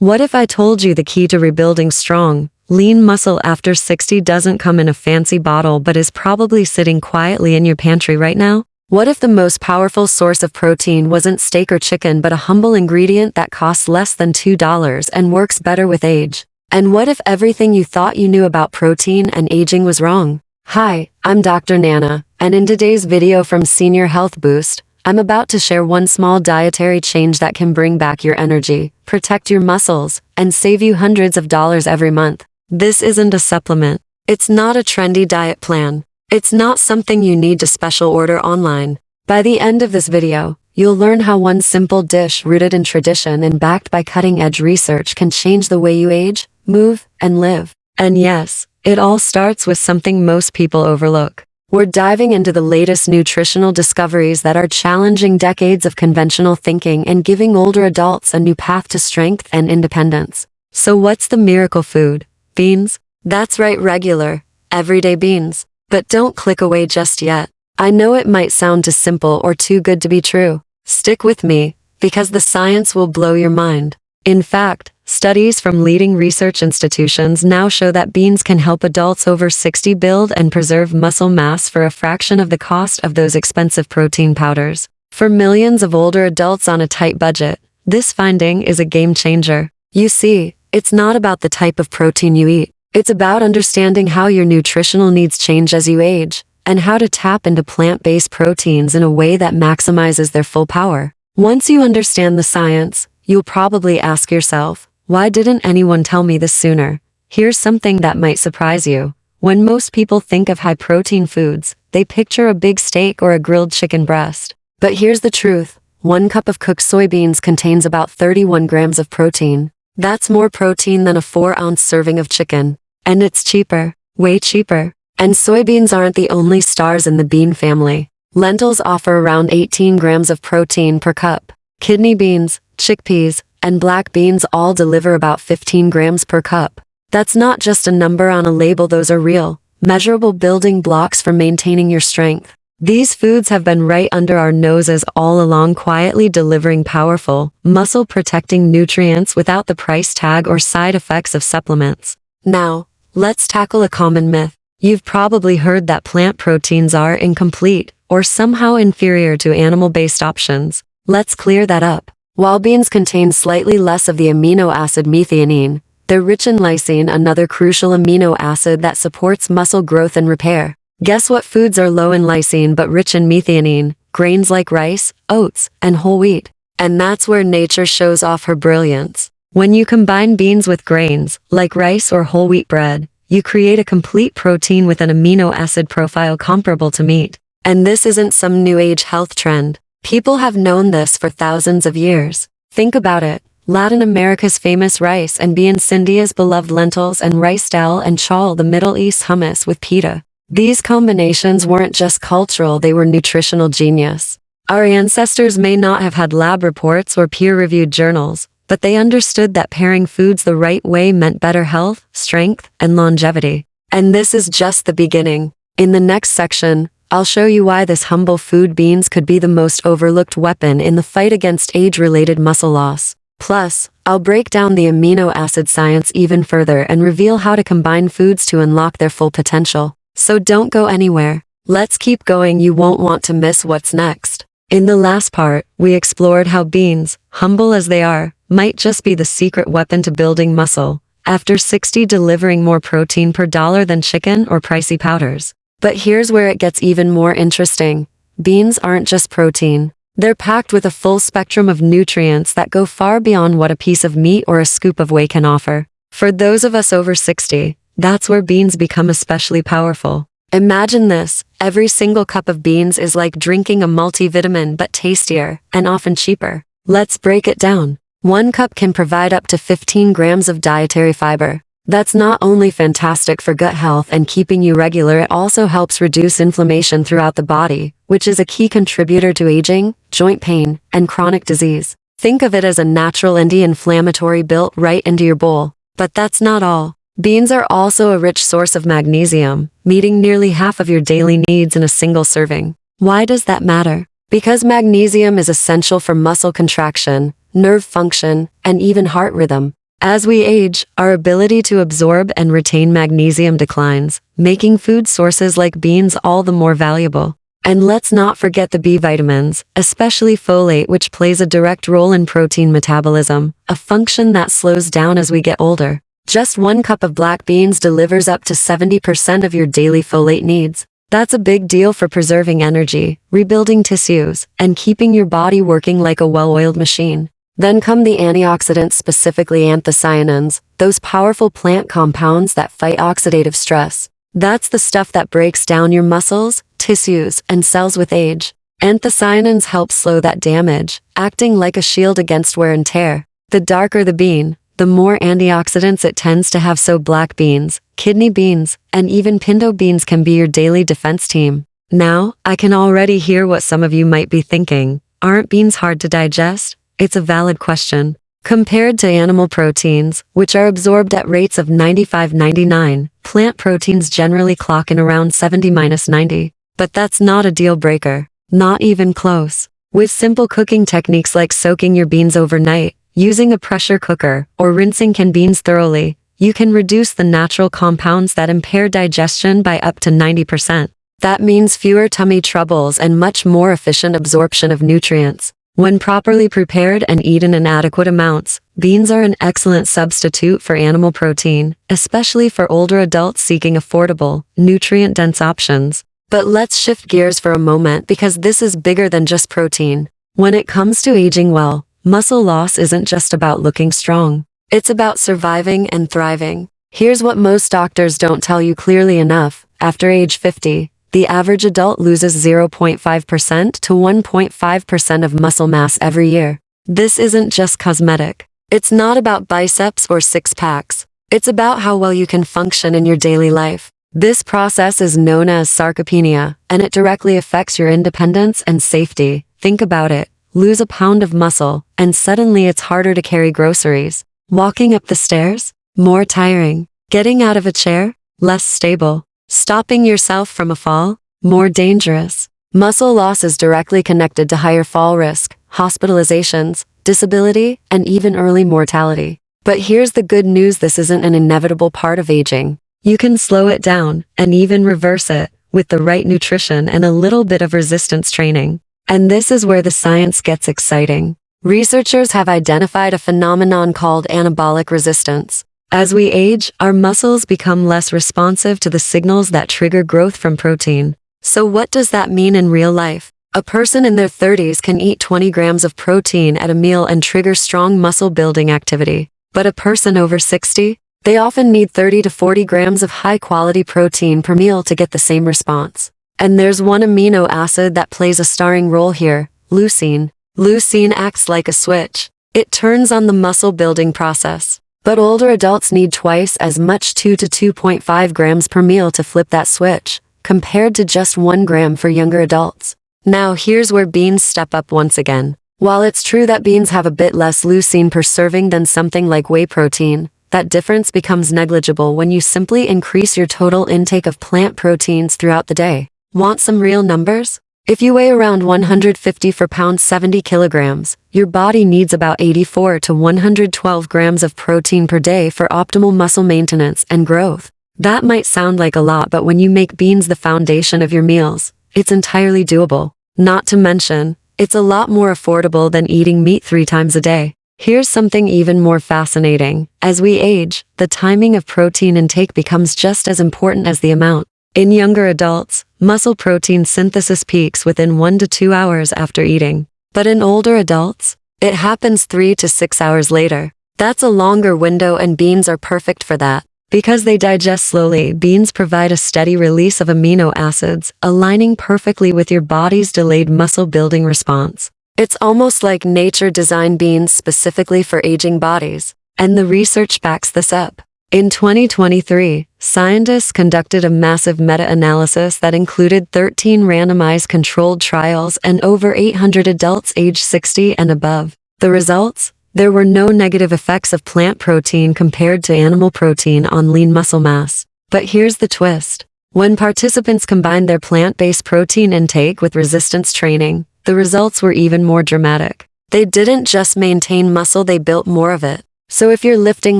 What if I told you the key to rebuilding strong, lean muscle after 60 doesn't come in a fancy bottle but is probably sitting quietly in your pantry right now? What if the most powerful source of protein wasn't steak or chicken but a humble ingredient that costs less than $2 and works better with age? And what if everything you thought you knew about protein and aging was wrong? Hi, I'm Dr. Nana, and in today's video from Seniorhealth Boost, I'm about to share one small dietary change that can bring back your energy, protect your muscles, and save you hundreds of dollars every month. This isn't a supplement. It's not a trendy diet plan. It's not something you need to special order online. By the end of this video, you'll learn how one simple dish rooted in tradition and backed by cutting-edge research can change the way you age, move, and live. And yes, it all starts with something most people overlook. We're diving into the latest nutritional discoveries that are challenging decades of conventional thinking and giving older adults a new path to strength and independence. So what's the miracle food? Beans? That's right, regular, everyday beans. But don't click away just yet. I know it might sound too simple or too good to be true. Stick with me, because the science will blow your mind. In fact, studies from leading research institutions now show that beans can help adults over 60 build and preserve muscle mass for a fraction of the cost of those expensive protein powders. For millions of older adults on a tight budget, this finding is a game changer. You see, it's not about the type of protein you eat. It's about understanding how your nutritional needs change as you age, and how to tap into plant-based proteins in a way that maximizes their full power. Once you understand the science, you'll probably ask yourself, why didn't anyone tell me this sooner? Here's something that might surprise you. When most people think of high-protein foods, they picture a big steak or a grilled chicken breast. But here's the truth. 1 cup of cooked soybeans contains about 31 grams of protein. That's more protein than a 4-ounce serving of chicken. And it's cheaper, way cheaper. And soybeans aren't the only stars in the bean family. Lentils offer around 18 grams of protein per cup. Kidney beans, chickpeas, and black beans all deliver about 15 grams per cup. That's not just a number on a label, those are real, measurable building blocks for maintaining your strength. These foods have been right under our noses all along, quietly delivering powerful, muscle-protecting nutrients without the price tag or side effects of supplements. Now, let's tackle a common myth. You've probably heard that plant proteins are incomplete or somehow inferior to animal-based options. Let's clear that up. While beans contain slightly less of the amino acid methionine, they're rich in lysine, another crucial amino acid that supports muscle growth and repair. Guess what foods are low in lysine but rich in methionine? Grains like rice, oats, and whole wheat. And that's where nature shows off her brilliance. When you combine beans with grains, like rice or whole wheat bread, you create a complete protein with an amino acid profile comparable to meat. And this isn't some new age health trend. People have known this for thousands of years. Think about it. Latin America's famous rice and beans, India's beloved lentils and rice dal and chawal, the Middle East hummus with pita. These combinations weren't just cultural, they were nutritional genius. Our ancestors may not have had lab reports or peer-reviewed journals, but they understood that pairing foods the right way meant better health, strength, and longevity. And this is just the beginning. In the next section, I'll show you why this humble food, beans, could be the most overlooked weapon in the fight against age-related muscle loss. Plus, I'll break down the amino acid science even further and reveal how to combine foods to unlock their full potential. So don't go anywhere. Let's keep going, you won't want to miss what's next. In the last part, we explored how beans, humble as they are, might just be the secret weapon to building muscle, after 60 delivering more protein per dollar than chicken or pricey powders. But here's where it gets even more interesting. Beans aren't just protein. They're packed with a full spectrum of nutrients that go far beyond what a piece of meat or a scoop of whey can offer. For those of us over 60, that's where beans become especially powerful. Imagine this, every single cup of beans is like drinking a multivitamin but tastier, and often cheaper. Let's break it down. 1 cup can provide up to 15 grams of dietary fiber. That's not only fantastic for gut health and keeping you regular, it also helps reduce inflammation throughout the body, which is a key contributor to aging, joint pain, and chronic disease. Think of it as a natural anti-inflammatory built right into your bowl. But that's not all. Beans are also a rich source of magnesium, meeting nearly half of your daily needs in a single serving. Why does that matter? Because magnesium is essential for muscle contraction, nerve function, and even heart rhythm. As we age, our ability to absorb and retain magnesium declines, making food sources like beans all the more valuable. And let's not forget the B vitamins, especially folate, which plays a direct role in protein metabolism, a function that slows down as we get older. Just 1 cup of black beans delivers up to 70% of your daily folate needs. That's a big deal for preserving energy, rebuilding tissues, and keeping your body working like a well-oiled machine. Then come the antioxidants, specifically anthocyanins, those powerful plant compounds that fight oxidative stress. That's the stuff that breaks down your muscles, tissues, and cells with age. Anthocyanins help slow that damage, acting like a shield against wear and tear. The darker the bean, the more antioxidants it tends to have, so black beans, kidney beans, and even pinto beans can be your daily defense team. Now, I can already hear what some of you might be thinking. Aren't beans hard to digest? It's a valid question. Compared to animal proteins, which are absorbed at rates of 95-99, plant proteins generally clock in around 70-90. But that's not a deal breaker. Not even close. With simple cooking techniques like soaking your beans overnight, using a pressure cooker, or rinsing canned beans thoroughly, you can reduce the natural compounds that impair digestion by up to 90%. That means fewer tummy troubles and much more efficient absorption of nutrients. When properly prepared and eaten in adequate amounts, beans are an excellent substitute for animal protein, especially for older adults seeking affordable, nutrient-dense options. But let's shift gears for a moment, because this is bigger than just protein. When it comes to aging well, muscle loss isn't just about looking strong. It's about surviving and thriving. Here's what most doctors don't tell you clearly enough. After age 50, the average adult loses 0.5% to 1.5% of muscle mass every year. This isn't just cosmetic. It's not about biceps or six-packs. It's about how well you can function in your daily life. This process is known as sarcopenia, and it directly affects your independence and safety. Think about it. Lose a pound of muscle, and suddenly it's harder to carry groceries. Walking up the stairs? More tiring. Getting out of a chair? Less stable. Stopping yourself from a fall? More dangerous. Muscle loss is directly connected to higher fall risk, hospitalizations, disability, and even early mortality. But here's the good news: this isn't an inevitable part of aging. You can slow it down, and even reverse it, with the right nutrition and a little bit of resistance training. And this is where the science gets exciting. Researchers have identified a phenomenon called anabolic resistance. As we age, our muscles become less responsive to the signals that trigger growth from protein. So what does that mean in real life? A person in their 30s can eat 20 grams of protein at a meal and trigger strong muscle building activity. But a person over 60? They often need 30 to 40 grams of high-quality protein per meal to get the same response. And there's one amino acid that plays a starring role here: leucine. Leucine acts like a switch. It turns on the muscle-building process. But older adults need twice as much, 2 to 2.5 grams per meal, to flip that switch, compared to just 1 gram for younger adults. Now here's where beans step up once again. While it's true that beans have a bit less leucine per serving than something like whey protein, that difference becomes negligible when you simply increase your total intake of plant proteins throughout the day. Want some real numbers? If you weigh around 150 for pound 70 kilograms, your body needs about 84 to 112 grams of protein per day for optimal muscle maintenance and growth. That might sound like a lot, but when you make beans the foundation of your meals, it's entirely doable. Not to mention, it's a lot more affordable than eating meat 3 times a day. Here's something even more fascinating. As we age, the timing of protein intake becomes just as important as the amount. In younger adults, muscle protein synthesis peaks within 1 to 2 hours after eating. But in older adults, it happens 3 to 6 hours later. That's a longer window, and beans are perfect for that. Because they digest slowly, beans provide a steady release of amino acids, aligning perfectly with your body's delayed muscle-building response. It's almost like nature designed beans specifically for aging bodies. And the research backs this up. In 2023, scientists conducted a massive meta-analysis that included 13 randomized controlled trials and over 800 adults aged 60 and above. The results? There were no negative effects of plant protein compared to animal protein on lean muscle mass. But here's the twist. When participants combined their plant-based protein intake with resistance training, the results were even more dramatic. They didn't just maintain muscle, they built more of it. So if you're lifting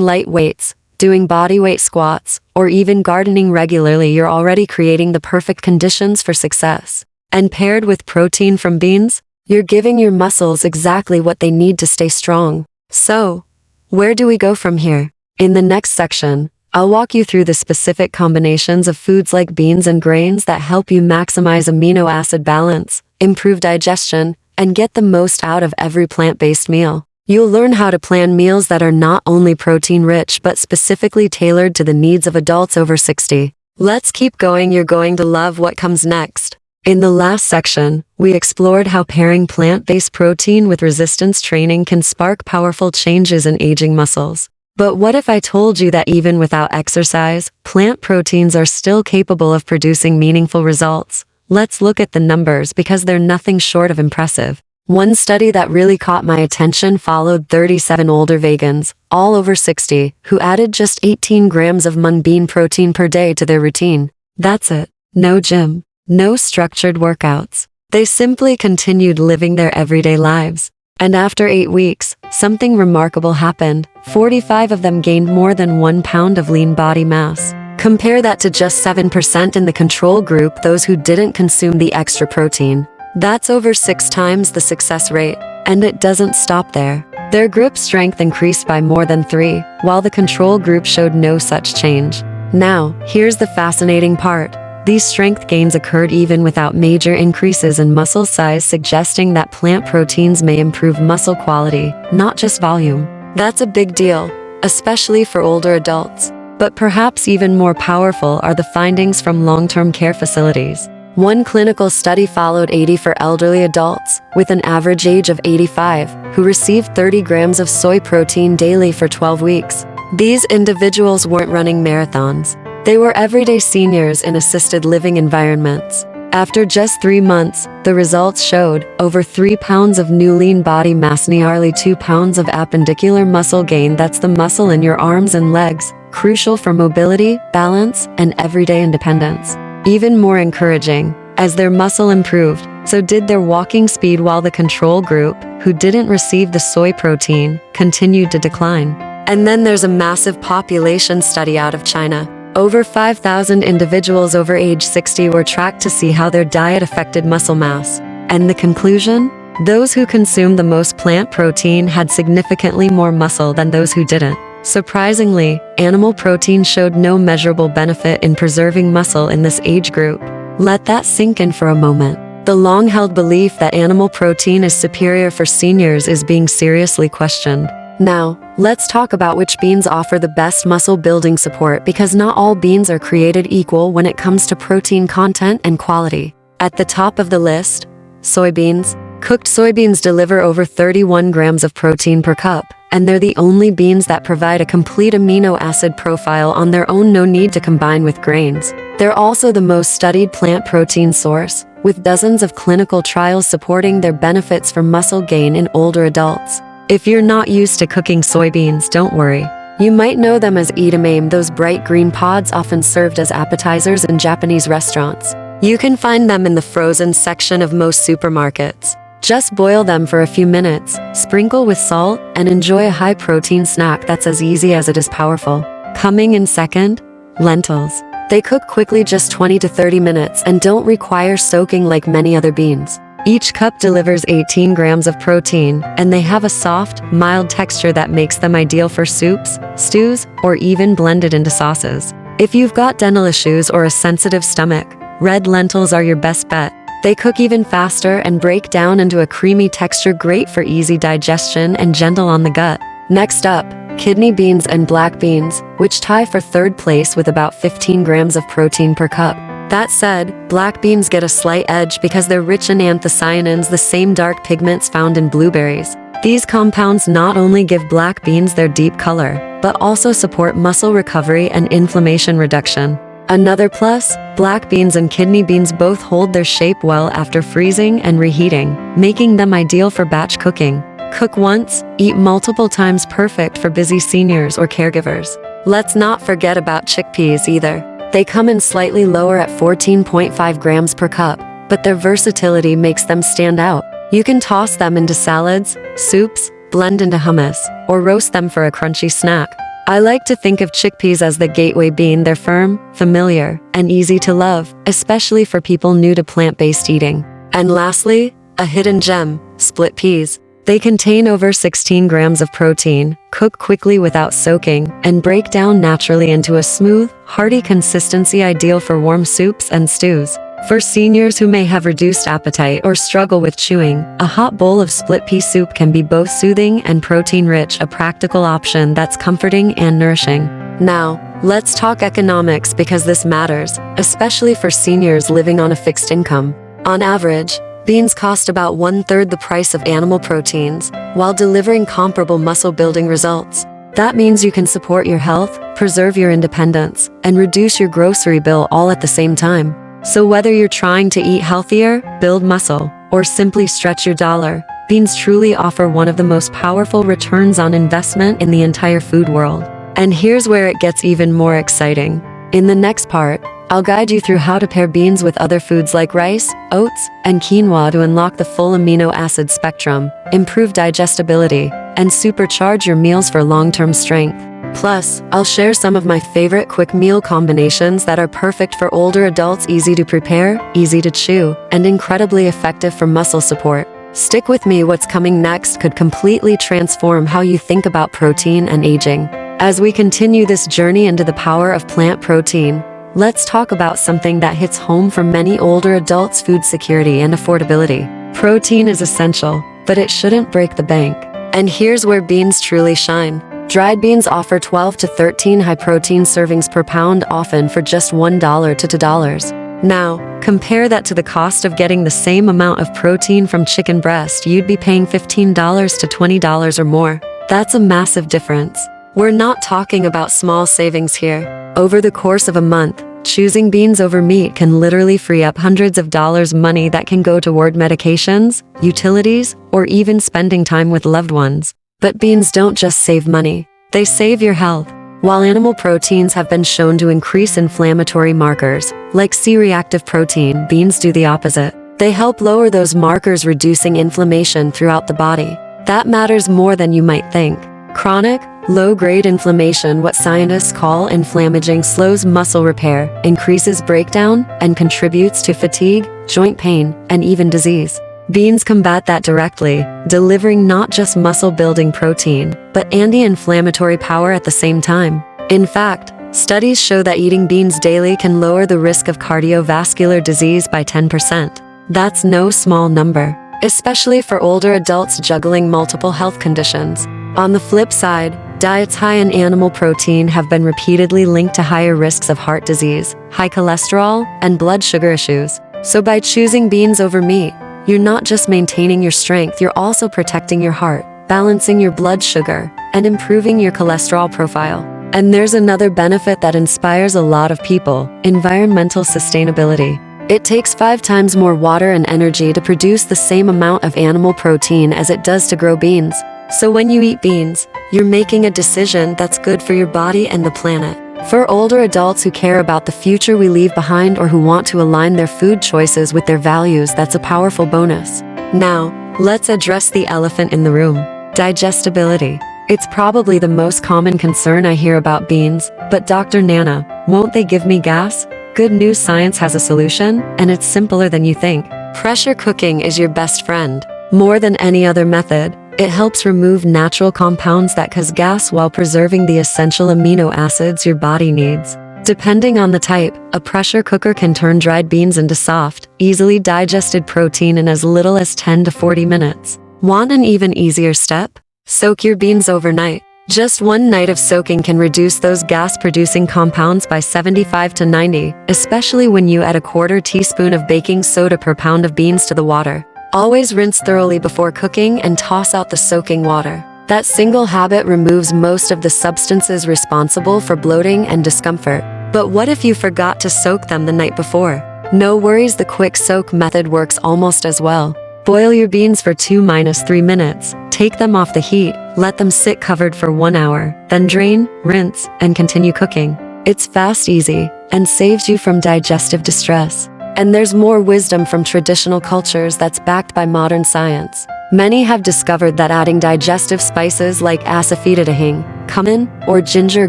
light weights, doing bodyweight squats, or even gardening regularly, you're already creating the perfect conditions for success. And paired with protein from beans, you're giving your muscles exactly what they need to stay strong. So, where do we go from here? In the next section, I'll walk you through the specific combinations of foods like beans and grains that help you maximize amino acid balance, improve digestion, and get the most out of every plant-based meal. You'll learn how to plan meals that are not only protein-rich but specifically tailored to the needs of adults over 60. Let's keep going, you're going to love what comes next. In the last section, we explored how pairing plant-based protein with resistance training can spark powerful changes in aging muscles. But what if I told you that even without exercise, plant proteins are still capable of producing meaningful results? Let's look at the numbers because they're nothing short of impressive. One study that really caught my attention followed 37 older vegans, all over 60, who added just 18 grams of mung bean protein per day to their routine. That's it. No gym, no structured workouts. They simply continued living their everyday lives. And after 8 weeks, something remarkable happened. 45 of them gained more than 1 pound of lean body mass. Compare that to just 7% in the control group, those who didn't consume the extra protein. That's over 6 times the success rate. And it doesn't stop there. Their grip strength increased by more than 3, while the control group showed no such change. Now, here's the fascinating part. These strength gains occurred even without major increases in muscle size, suggesting that plant proteins may improve muscle quality, not just volume. That's a big deal, especially for older adults. But perhaps even more powerful are the findings from long-term care facilities. One clinical study followed 84 elderly adults, with an average age of 85, who received 30 grams of soy protein daily for 12 weeks. These individuals weren't running marathons. They were everyday seniors in assisted living environments. After just 3 months, the results showed over 3 pounds of new lean body mass, nearly 2 pounds of appendicular muscle gain. That's the muscle in your arms and legs, crucial for mobility, balance, and everyday independence. Even more encouraging, as their muscle improved, so did their walking speed, while the control group, who didn't receive the soy protein, continued to decline. And then there's a massive population study out of China. Over 5,000 individuals over age 60 were tracked to see how their diet affected muscle mass. And the conclusion? Those who consumed the most plant protein had significantly more muscle than those who didn't. Surprisingly, animal protein showed no measurable benefit in preserving muscle in this age group. Let that sink in for a moment. The long-held belief that animal protein is superior for seniors is being seriously questioned. Now, let's talk about which beans offer the best muscle-building support, because not all beans are created equal when it comes to protein content and quality. At the top of the list, soybeans. Cooked soybeans deliver over 31 grams of protein per cup, and they're the only beans that provide a complete amino acid profile on their own, no need to combine with grains. They're also the most studied plant protein source, with dozens of clinical trials supporting their benefits for muscle gain in older adults. If you're not used to cooking soybeans, don't worry. You might know them as edamame, those bright green pods often served as appetizers in Japanese restaurants. You can find them in the frozen section of most supermarkets. Just boil them for a few minutes, sprinkle with salt, and enjoy a high-protein snack that's as easy as it is powerful. Coming in second, lentils. They cook quickly, just 20 to 30 minutes, and don't require soaking like many other beans. Each cup delivers 18 grams of protein, and they have a soft, mild texture that makes them ideal for soups, stews, or even blended into sauces. If you've got dental issues or a sensitive stomach, red lentils are your best bet. They cook even faster and break down into a creamy texture, great for easy digestion and gentle on the gut. Next up, kidney beans and black beans, which tie for third place with about 15 grams of protein per cup. That said, black beans get a slight edge because they're rich in anthocyanins, the same dark pigments found in blueberries. These compounds not only give black beans their deep color, but also support muscle recovery and inflammation reduction. Another plus, black beans and kidney beans both hold their shape well after freezing and reheating, making them ideal for batch cooking. Cook once, eat multiple times, perfect for busy seniors or caregivers. Let's not forget about chickpeas either. They come in slightly lower at 14.5 grams per cup, but their versatility makes them stand out. You can toss them into salads, soups, blend into hummus, or roast them for a crunchy snack. I like to think of chickpeas as the gateway bean. They're firm, familiar, and easy to love, especially for people new to plant-based eating. And lastly, a hidden gem, split peas. They contain over 16 grams of protein, cook quickly without soaking, and break down naturally into a smooth, hearty consistency ideal for warm soups and stews. For seniors who may have reduced appetite or struggle with chewing, a hot bowl of split pea soup can be both soothing and protein-rich, a practical option that's comforting and nourishing. Now, let's talk economics because this matters, especially for seniors living on a fixed income. On average, beans cost about 1/3 the price of animal proteins, while delivering comparable muscle-building results. That means you can support your health, preserve your independence, and reduce your grocery bill all at the same time. So whether you're trying to eat healthier, build muscle, or simply stretch your dollar, beans truly offer one of the most powerful returns on investment in the entire food world. And here's where it gets even more exciting. In the next part, I'll guide you through how to pair beans with other foods like rice, oats, and quinoa to unlock the full amino acid spectrum, improve digestibility, and supercharge your meals for long-term strength. Plus, I'll share some of my favorite quick meal combinations that are perfect for older adults, easy to prepare, easy to chew, and incredibly effective for muscle support. Stick with me, what's coming next could completely transform how you think about protein and aging. As we continue this journey into the power of plant protein, let's talk about something that hits home for many older adults: food security and affordability. Protein is essential, but it shouldn't break the bank. And here's where beans truly shine. Dried beans offer 12 to 13 high-protein servings per pound, often for just $1 to $2. Now, compare that to the cost of getting the same amount of protein from chicken breast. You'd be paying $15 to $20 or more. That's a massive difference. We're not talking about small savings here. Over the course of a month, choosing beans over meat can literally free up hundreds of dollars, money that can go toward medications, utilities, or even spending time with loved ones. But beans don't just save money, they save your health. While animal proteins have been shown to increase inflammatory markers, like C-reactive protein, beans do the opposite. They help lower those markers, reducing inflammation throughout the body. That matters more than you might think. Chronic, low-grade inflammation, what scientists call inflammaging, slows muscle repair, increases breakdown, and contributes to fatigue, joint pain, and even disease. Beans combat that directly, delivering not just muscle-building protein, but anti-inflammatory power at the same time. In fact, studies show that eating beans daily can lower the risk of cardiovascular disease by 10%. That's no small number, especially for older adults juggling multiple health conditions. On the flip side, diets high in animal protein have been repeatedly linked to higher risks of heart disease, high cholesterol, and blood sugar issues. So by choosing beans over meat, you're not just maintaining your strength, you're also protecting your heart, balancing your blood sugar, and improving your cholesterol profile. And there's another benefit that inspires a lot of people: environmental sustainability. It takes 5 times more water and energy to produce the same amount of animal protein as it does to grow beans. So when you eat beans, you're making a decision that's good for your body and the planet. For older adults who care about the future we leave behind, or who want to align their food choices with their values, that's a powerful bonus. Now, let's address the elephant in the room: digestibility. It's probably the most common concern I hear about beans. But Dr. Nana, won't they give me gas? Good news, science has a solution, and it's simpler than you think. Pressure cooking is your best friend. More than any other method, it helps remove natural compounds that cause gas while preserving the essential amino acids your body needs. Depending on the type, a pressure cooker can turn dried beans into soft, easily digested protein in as little as 10 to 40 minutes. Want an even easier step? Soak your beans overnight. Just one night of soaking can reduce those gas-producing compounds by 75 to 90, especially when you add a 1/4 teaspoon of baking soda per pound of beans to the water. Always rinse thoroughly before cooking and toss out the soaking water. That single habit removes most of the substances responsible for bloating and discomfort. But what if you forgot to soak them the night before? No worries, the quick soak method works almost as well. Boil your beans for 2–3 minutes, take them off the heat, let them sit covered for 1 hour, then drain, rinse, and continue cooking. It's fast, easy, and saves you from digestive distress. And there's more wisdom from traditional cultures that's backed by modern science. Many have discovered that adding digestive spices like asafoetidine, cumin, or ginger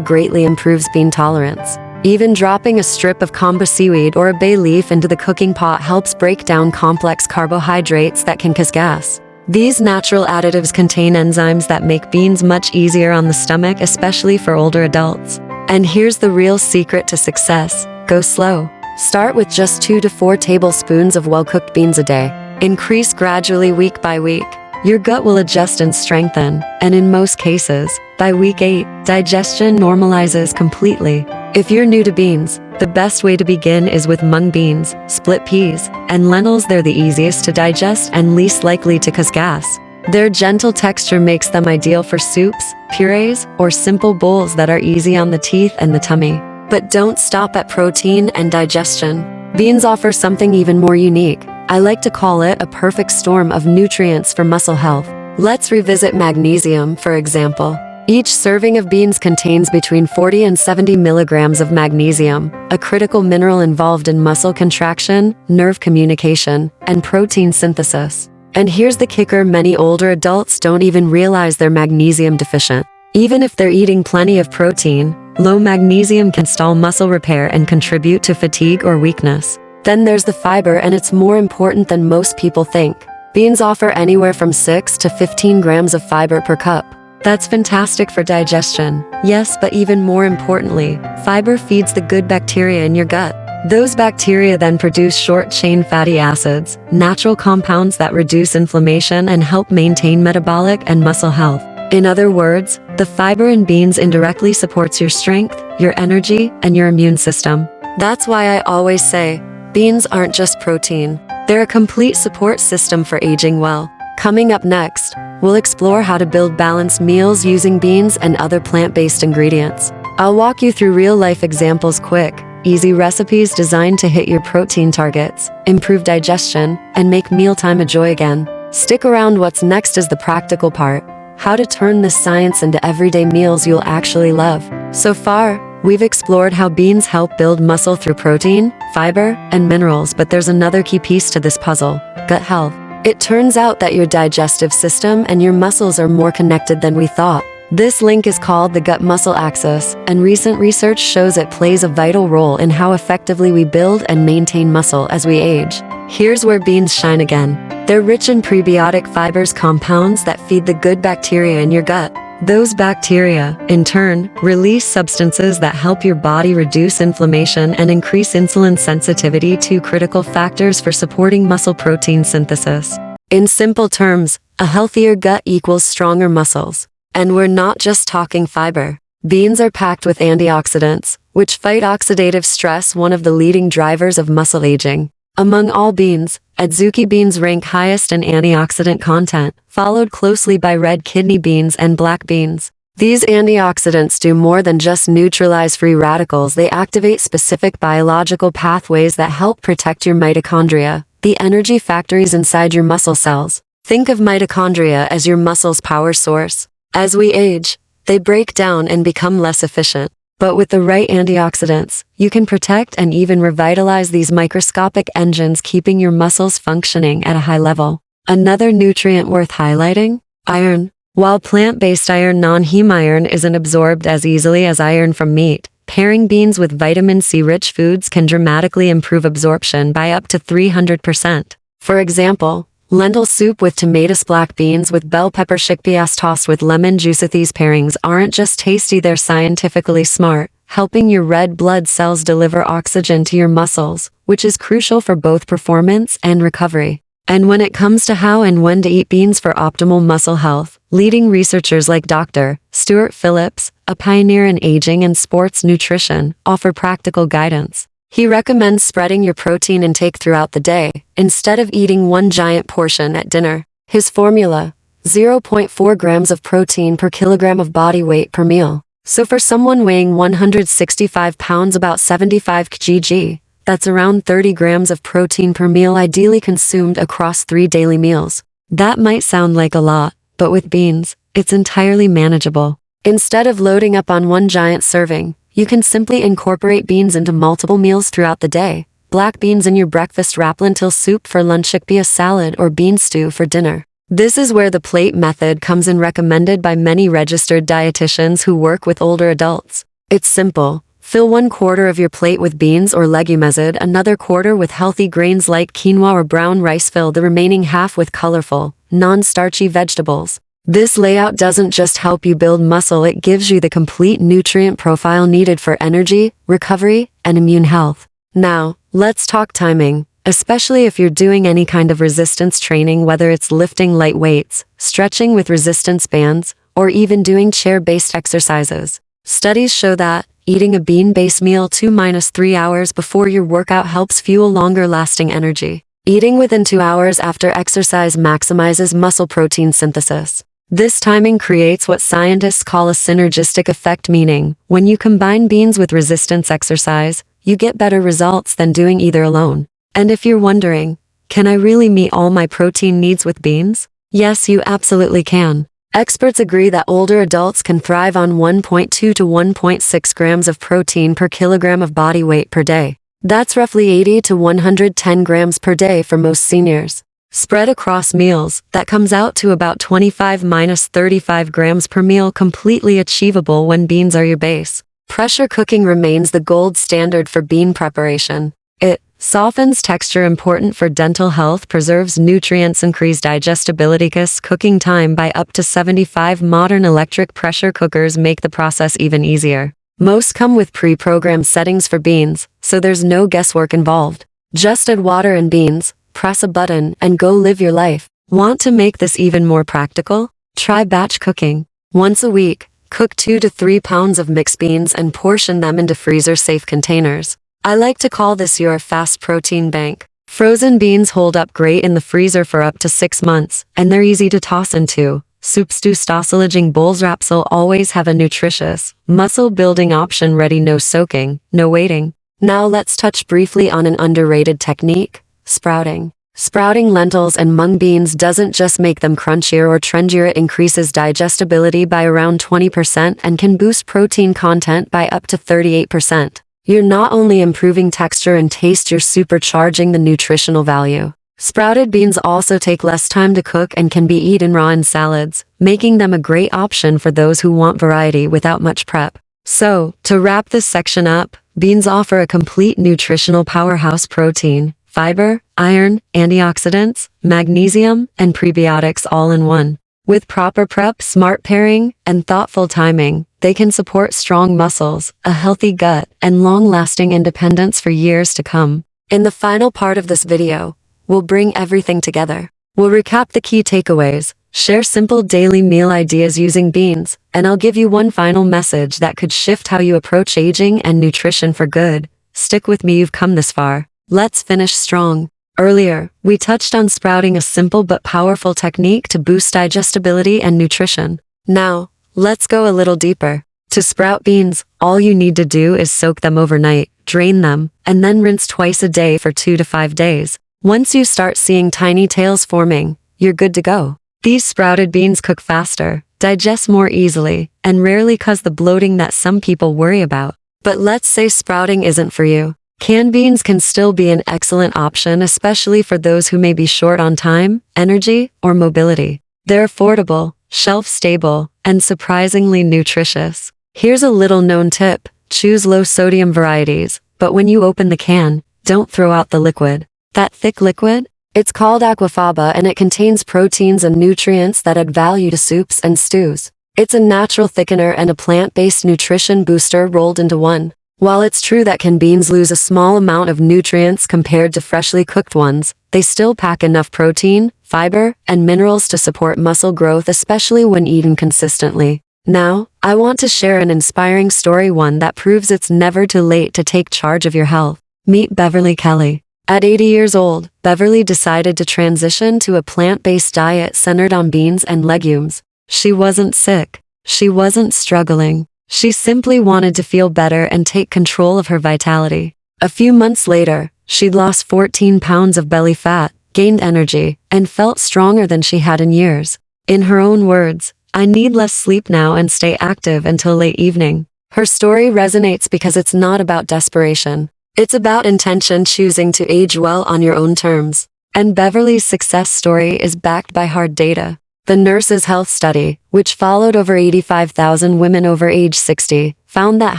greatly improves bean tolerance. Even dropping a strip of kombu seaweed or a bay leaf into the cooking pot helps break down complex carbohydrates that can cause gas. These natural additives contain enzymes that make beans much easier on the stomach, especially for older adults. And here's the real secret to success: go slow. Start with just 2 to 4 tablespoons of well-cooked beans a day. Increase gradually week by week. Your gut will adjust and strengthen, and in most cases, by week 8, digestion normalizes completely. If you're new to beans, the best way to begin is with mung beans, split peas, and lentils. They're the easiest to digest and least likely to cause gas. Their gentle texture makes them ideal for soups, purees, or simple bowls that are easy on the teeth and the tummy. But don't stop at protein and digestion. Beans offer something even more unique. I like to call it a perfect storm of nutrients for muscle health. Let's revisit magnesium, for example. Each serving of beans contains between 40 and 70 milligrams of magnesium, a critical mineral involved in muscle contraction, nerve communication, and protein synthesis. And here's the kicker: many older adults don't even realize they're magnesium deficient. Even if they're eating plenty of protein, low magnesium can stall muscle repair and contribute to fatigue or weakness. Then there's the fiber, and it's more important than most people think. Beans offer anywhere from 6 to 15 grams of fiber per cup. That's fantastic for digestion. Yes, but even more importantly, fiber feeds the good bacteria in your gut. Those bacteria then produce short-chain fatty acids, natural compounds that reduce inflammation and help maintain metabolic and muscle health. In other words, the fiber in beans indirectly supports your strength, your energy, and your immune system. That's why I always say, beans aren't just protein. They're a complete support system for aging well. Coming up next, we'll explore how to build balanced meals using beans and other plant-based ingredients. I'll walk you through real-life examples, quick, easy recipes designed to hit your protein targets, improve digestion, and make mealtime a joy again. Stick around. What's next is the practical part: how to turn this science into everyday meals you'll actually love. So far, we've explored how beans help build muscle through protein, fiber, and minerals, but there's another key piece to this puzzle: gut health. It turns out that your digestive system and your muscles are more connected than we thought. This link is called the gut-muscle axis, and recent research shows it plays a vital role in how effectively we build and maintain muscle as we age. Here's where beans shine again. They're rich in prebiotic fibers, compounds that feed the good bacteria in your gut. Those bacteria, in turn, release substances that help your body reduce inflammation and increase insulin sensitivity, two critical factors for supporting muscle protein synthesis. In simple terms, a healthier gut equals stronger muscles. And we're not just talking fiber. Beans are packed with antioxidants, which fight oxidative stress, one of the leading drivers of muscle aging. Among all beans, adzuki beans rank highest in antioxidant content, followed closely by red kidney beans and black beans. These antioxidants do more than just neutralize free radicals. They activate specific biological pathways that help protect your mitochondria, the energy factories inside your muscle cells. Think of mitochondria as your muscle's power source. As we age, they break down and become less efficient. But with the right antioxidants, you can protect and even revitalize these microscopic engines, keeping your muscles functioning at a high level. Another nutrient worth highlighting: iron. While plant-based iron, non-heme iron isn't absorbed as easily as iron from meat. Pairing beans with vitamin C-rich foods can dramatically improve absorption by up to 300%. For example, lentil soup with tomatoes, black beans with bell pepper, chickpeas tossed with lemon juice. These pairings aren't just tasty, they're scientifically smart, helping your red blood cells deliver oxygen to your muscles, which is crucial for both performance and recovery. And when it comes to how and when to eat beans for optimal muscle health, leading researchers like Dr. Stuart Phillips, a pioneer in aging and sports nutrition, offer practical guidance. He recommends spreading your protein intake throughout the day, instead of eating one giant portion at dinner. His formula: 0.4 grams of protein per kilogram of body weight per meal. So for someone weighing 165 pounds, about 75 kg, that's around 30 grams of protein per meal, ideally consumed across 3 daily meals. That might sound like a lot, but with beans, it's entirely manageable. Instead of loading up on one giant serving, you can simply incorporate beans into multiple meals throughout the day. Black beans in your breakfast wrap, lentil soup for lunch, chickpea salad or bean stew for dinner. This is where the plate method comes in, recommended by many registered dietitians who work with older adults. It's simple. Fill 1/4 of your plate with beans or legumes, another quarter with healthy grains like quinoa or brown rice. Fill the remaining half with colorful, non-starchy vegetables. This layout doesn't just help you build muscle, it gives you the complete nutrient profile needed for energy, recovery, and immune health. Now, let's talk timing, especially if you're doing any kind of resistance training, whether it's lifting light weights, stretching with resistance bands, or even doing chair-based exercises. Studies show that eating a bean-based meal 2-3 hours before your workout helps fuel longer-lasting energy. Eating within 2 hours after exercise maximizes muscle protein synthesis. This timing creates what scientists call a synergistic effect, meaning, when you combine beans with resistance exercise, you get better results than doing either alone. And if you're wondering, can I really meet all my protein needs with beans? Yes, you absolutely can. Experts agree that older adults can thrive on 1.2 to 1.6 grams of protein per kilogram of body weight per day. That's roughly 80 to 110 grams per day for most seniors. Spread across meals, that comes out to about 25-35 grams per meal, completely achievable when beans are your base. Pressure cooking remains the gold standard for bean preparation. It softens texture, important for dental health, preserves nutrients, increase digestibility. Cooking time by up to 75. Modern electric pressure cookers make the process even easier. Most come with pre-programmed settings for beans, so there's no guesswork involved. Just add water and beans, press a button, and go live your life. Want to make this even more practical? Try batch cooking. Once a week, cook 2 to 3 pounds of mixed beans and portion them into freezer-safe containers. I like to call this your fast protein bank. Frozen beans hold up great in the freezer for up to 6 months, and they're easy to toss into soup, stew, stossilaging bowls. Wraps will always have a nutritious, muscle-building option ready. No soaking, no waiting. Now let's touch briefly on an underrated technique: sprouting. Sprouting lentils and mung beans doesn't just make them crunchier or trendier, it increases digestibility by around 20% and can boost protein content by up to 38%. You're not only improving texture and taste, you're supercharging the nutritional value. Sprouted beans also take less time to cook and can be eaten raw in salads, making them a great option for those who want variety without much prep. So, to wrap this section up, beans offer a complete nutritional powerhouse: protein, fiber, iron, antioxidants, magnesium, and prebiotics all in one. With proper prep, smart pairing, and thoughtful timing, they can support strong muscles, a healthy gut, and long-lasting independence for years to come. In the final part of this video, we'll bring everything together. We'll recap the key takeaways, share simple daily meal ideas using beans, and I'll give you one final message that could shift how you approach aging and nutrition for good. Stick with me, you've come this far. Let's finish strong. Earlier, we touched on sprouting, a simple but powerful technique to boost digestibility and nutrition. Now, let's go a little deeper. To sprout beans, all you need to do is soak them overnight, drain them, and then rinse twice a day for 2 to 5 days. Once you start seeing tiny tails forming, you're good to go. These sprouted beans cook faster, digest more easily, and rarely cause the bloating that some people worry about. But let's say sprouting isn't for you. Canned beans can still be an excellent option, especially for those who may be short on time, energy, or mobility. They're affordable, shelf-stable, and surprisingly nutritious. Here's a little-known tip: choose low-sodium varieties, but when you open the can, don't throw out the liquid. That thick liquid? It's called aquafaba, and it contains proteins and nutrients that add value to soups and stews. It's a natural thickener and a plant-based nutrition booster rolled into one. While it's true that canned beans lose a small amount of nutrients compared to freshly cooked ones, they still pack enough protein, fiber, and minerals to support muscle growth, especially when eaten consistently. Now, I want to share an inspiring story, one that proves it's never too late to take charge of your health. Meet Beverly Kelly. At 80 years old, Beverly decided to transition to a plant-based diet centered on beans and legumes. She wasn't sick. She wasn't struggling. She simply wanted to feel better and take control of her vitality. A few months later, she'd lost 14 pounds of belly fat, gained energy, and felt stronger than she had in years. In her own words, "I need less sleep now and stay active until late evening." Her story resonates because it's not about desperation. It's about intention, choosing to age well on your own terms. And Beverly's success story is backed by hard data. The Nurses' Health Study, which followed over 85,000 women over age 60, found that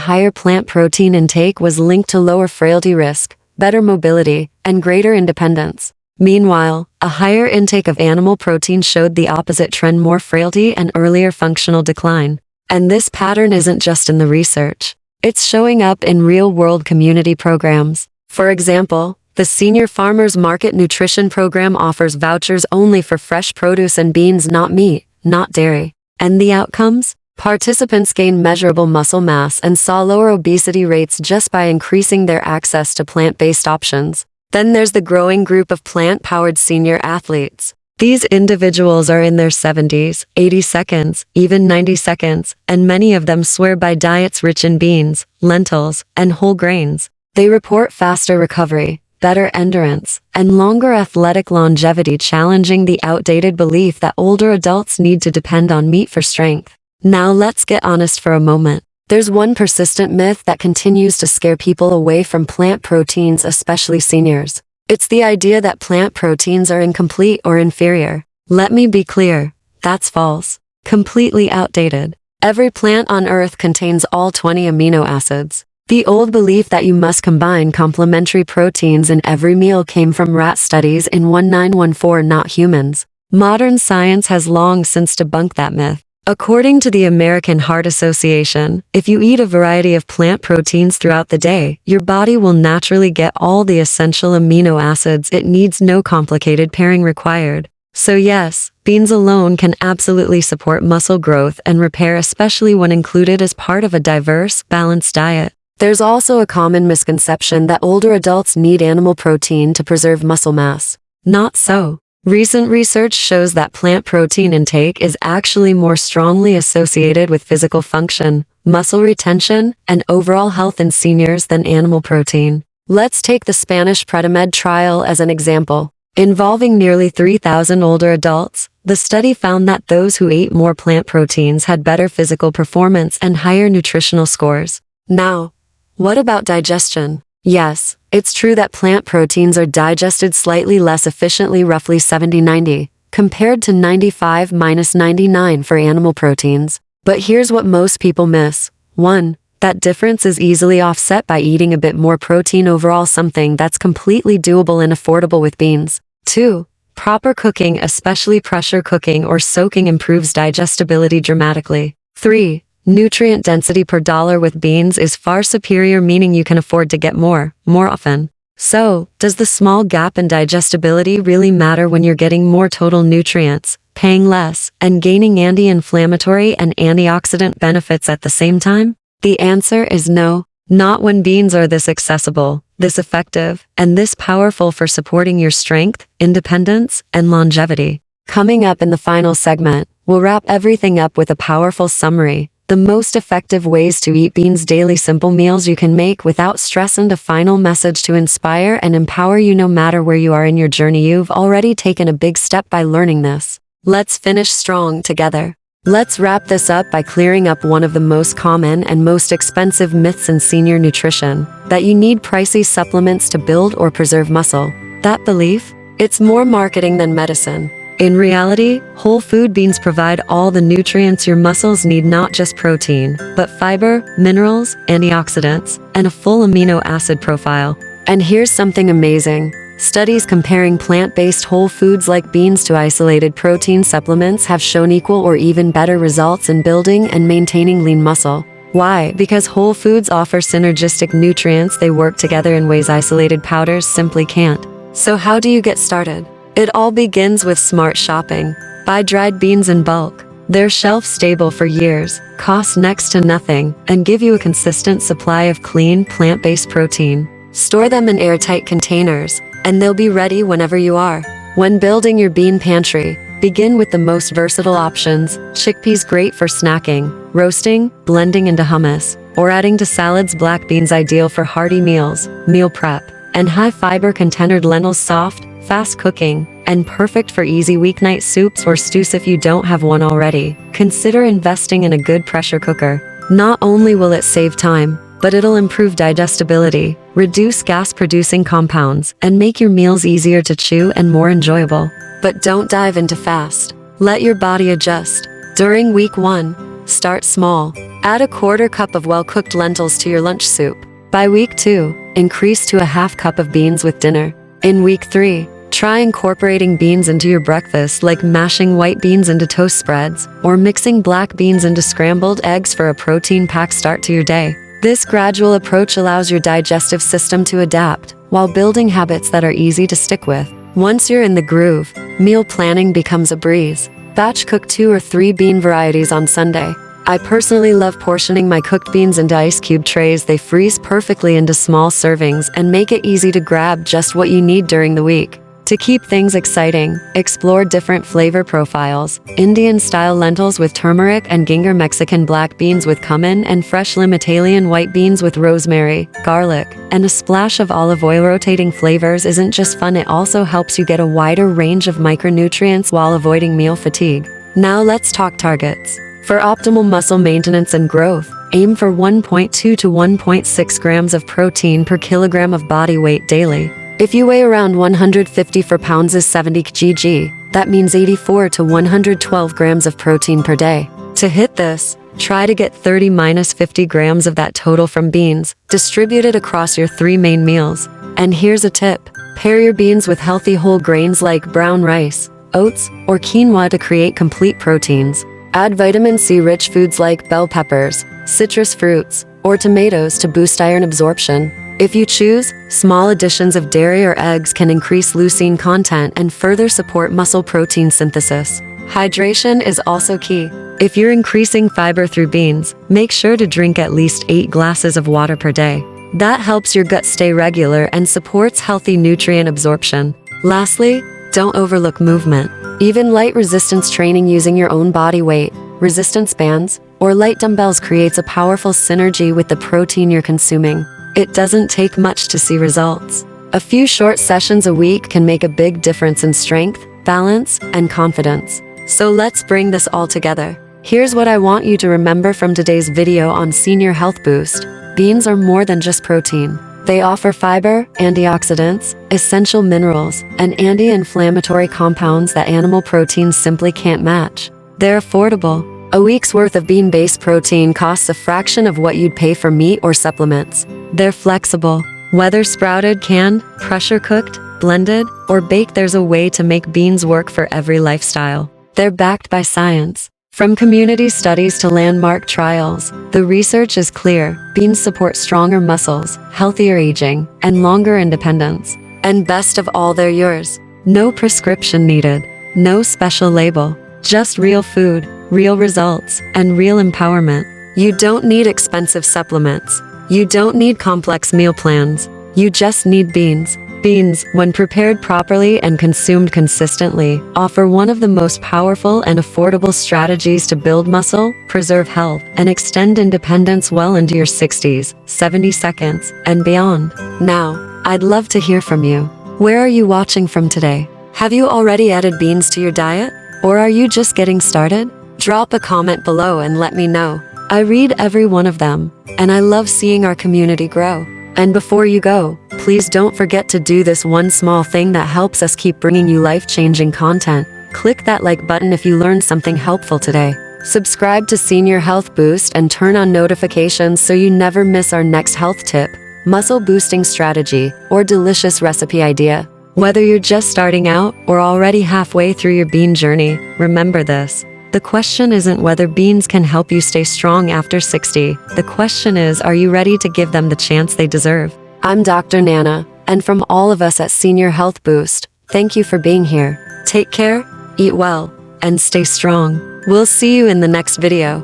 higher plant protein intake was linked to lower frailty risk, better mobility, and greater independence. Meanwhile, a higher intake of animal protein showed the opposite trend: more frailty and earlier functional decline. And this pattern isn't just in the research. It's showing up in real-world community programs. For example, the Senior Farmers Market Nutrition Program offers vouchers only for fresh produce and beans, not meat, not dairy. And the outcomes? Participants gained measurable muscle mass and saw lower obesity rates just by increasing their access to plant-based options. Then there's the growing group of plant-powered senior athletes. These individuals are in their 70s, 80 seconds, even 90 seconds, and many of them swear by diets rich in beans, lentils, and whole grains. They report faster recovery, better endurance, and longer athletic longevity, challenging the outdated belief that older adults need to depend on meat for strength. Now let's get honest for a moment. There's one persistent myth that continues to scare people away from plant proteins, especially seniors. It's the idea that plant proteins are incomplete or inferior. Let me be clear, that's false. Completely outdated. Every plant on Earth contains all 20 amino acids. The old belief that you must combine complementary proteins in every meal came from rat studies in 1914, not humans. Modern science has long since debunked that myth. According to the American Heart Association, if you eat a variety of plant proteins throughout the day, your body will naturally get all the essential amino acids it needs, no complicated pairing required. So yes, beans alone can absolutely support muscle growth and repair, especially when included as part of a diverse, balanced diet. There's also a common misconception that older adults need animal protein to preserve muscle mass. Not so. Recent research shows that plant protein intake is actually more strongly associated with physical function, muscle retention, and overall health in seniors than animal protein. Let's take the Spanish Predimed trial as an example. Involving nearly 3,000 older adults, the study found that those who ate more plant proteins had better physical performance and higher nutritional scores. Now, what about digestion? Yes, it's true that plant proteins are digested slightly less efficiently, roughly 70-90, compared to 95-99 for animal proteins. But here's what most people miss. 1. That difference is easily offset by eating a bit more protein overall, something that's completely doable and affordable with beans. 2. Proper cooking, especially pressure cooking or soaking, improves digestibility dramatically. 3. Nutrient density per dollar with beans is far superior, meaning you can afford to get more often. So, does the small gap in digestibility really matter when you're getting more total nutrients, paying less, and gaining anti-inflammatory and antioxidant benefits at the same time? The answer is no. Not when beans are this accessible, this effective, and this powerful for supporting your strength, independence, and longevity. Coming up in the final segment, we'll wrap everything up with a powerful summary. The most effective ways to eat beans daily, simple meals you can make without stress, and a final message to inspire and empower you no matter where you are in your journey. You've already taken a big step by learning this. Let's finish strong together. Let's wrap this up by clearing up one of the most common and most expensive myths in senior nutrition, that you need pricey supplements to build or preserve muscle. That belief? It's more marketing than medicine. In reality, whole food beans provide all the nutrients your muscles need, not just protein, but fiber, minerals, antioxidants, and a full amino acid profile. And here's something amazing. Studies comparing plant-based whole foods like beans to isolated protein supplements have shown equal or even better results in building and maintaining lean muscle. Why? Because whole foods offer synergistic nutrients. They work together in ways isolated powders simply can't. So how do you get started? It all begins with smart shopping. Buy dried beans in bulk. They're shelf-stable for years, cost next to nothing, and give you a consistent supply of clean, plant-based protein. Store them in airtight containers, and they'll be ready whenever you are. When building your bean pantry, begin with the most versatile options. Chickpeas, great for snacking, roasting, blending into hummus, or adding to salads. Black beans, ideal for hearty meals, meal prep. And high-fiber contented lentils, soft, fast cooking, and perfect for easy weeknight soups or stews. If you don't have one already, consider investing in a good pressure cooker. Not only will it save time, but it'll improve digestibility, reduce gas-producing compounds, and make your meals easier to chew and more enjoyable. But don't dive into fast. Let your body adjust. During week 1, start small. Add a quarter cup of well-cooked lentils to your lunch soup. By week 2, increase to a half cup of beans with dinner. In week 3, try incorporating beans into your breakfast, like mashing white beans into toast spreads, or mixing black beans into scrambled eggs for a protein-packed start to your day. This gradual approach allows your digestive system to adapt, while building habits that are easy to stick with. Once you're in the groove, meal planning becomes a breeze. Batch cook 2 or 3 bean varieties on Sunday. I personally love portioning my cooked beans into ice cube trays. They freeze perfectly into small servings and make it easy to grab just what you need during the week. To keep things exciting, explore different flavor profiles: Indian-style lentils with turmeric and ginger, Mexican black beans with cumin, and fresh lim Italian white beans with rosemary, garlic, and a splash of olive oil. Rotating flavors isn't just fun, it also helps you get a wider range of micronutrients while avoiding meal fatigue. Now let's talk targets. For optimal muscle maintenance and growth, aim for 1.2 to 1.6 grams of protein per kilogram of body weight daily. If you weigh around 150 pounds is 70 kg, that means 84 to 112 grams of protein per day. To hit this, try to get 30–50 grams of that total from beans, distributed across your 3 main meals. And here's a tip: pair your beans with healthy whole grains like brown rice, oats, or quinoa to create complete proteins. Add vitamin C-rich foods like bell peppers, citrus fruits, or tomatoes to boost iron absorption. If you choose, small additions of dairy or eggs can increase leucine content and further support muscle protein synthesis. Hydration is also key. If you're increasing fiber through beans, make sure to drink at least 8 glasses of water per day. That helps your gut stay regular and supports healthy nutrient absorption. Lastly, don't overlook movement. Even light resistance training using your own body weight, resistance bands, or light dumbbells creates a powerful synergy with the protein you're consuming. It doesn't take much to see results. A few short sessions a week can make a big difference in strength, balance, and confidence. So let's bring this all together. Here's what I want you to remember from today's video on Senior Health Boost. Beans are more than just protein. They offer fiber, antioxidants, essential minerals, and anti-inflammatory compounds that animal proteins simply can't match. They're affordable. A week's worth of bean-based protein costs a fraction of what you'd pay for meat or supplements. They're flexible. Whether sprouted, canned, pressure-cooked, blended, or baked, there's a way to make beans work for every lifestyle. They're backed by science. From community studies to landmark trials, the research is clear. Beans support stronger muscles, healthier aging, and longer independence. And best of all, they're yours. No prescription needed. No special label. Just real food, real results, and real empowerment. You don't need expensive supplements. You don't need complex meal plans. You just need beans. Beans, when prepared properly and consumed consistently, offer one of the most powerful and affordable strategies to build muscle, preserve health, and extend independence well into your 60s, 70 seconds, and beyond. Now, I'd love to hear from you. Where are you watching from today? Have you already added beans to your diet? Or are you just getting started? Drop a comment below and let me know. I read every one of them, and I love seeing our community grow. And before you go, please don't forget to do this one small thing that helps us keep bringing you life-changing content. Click that like button if you learned something helpful today. Subscribe to Senior Health Boost and turn on notifications so you never miss our next health tip, muscle boosting strategy, or delicious recipe idea. Whether you're just starting out or already halfway through your bean journey, remember this. The question isn't whether beans can help you stay strong after 60. The question is, are you ready to give them the chance they deserve? I'm Dr. Nana, and from all of us at Senior Health Boost, thank you for being here. Take care, eat well, and stay strong. We'll see you in the next video.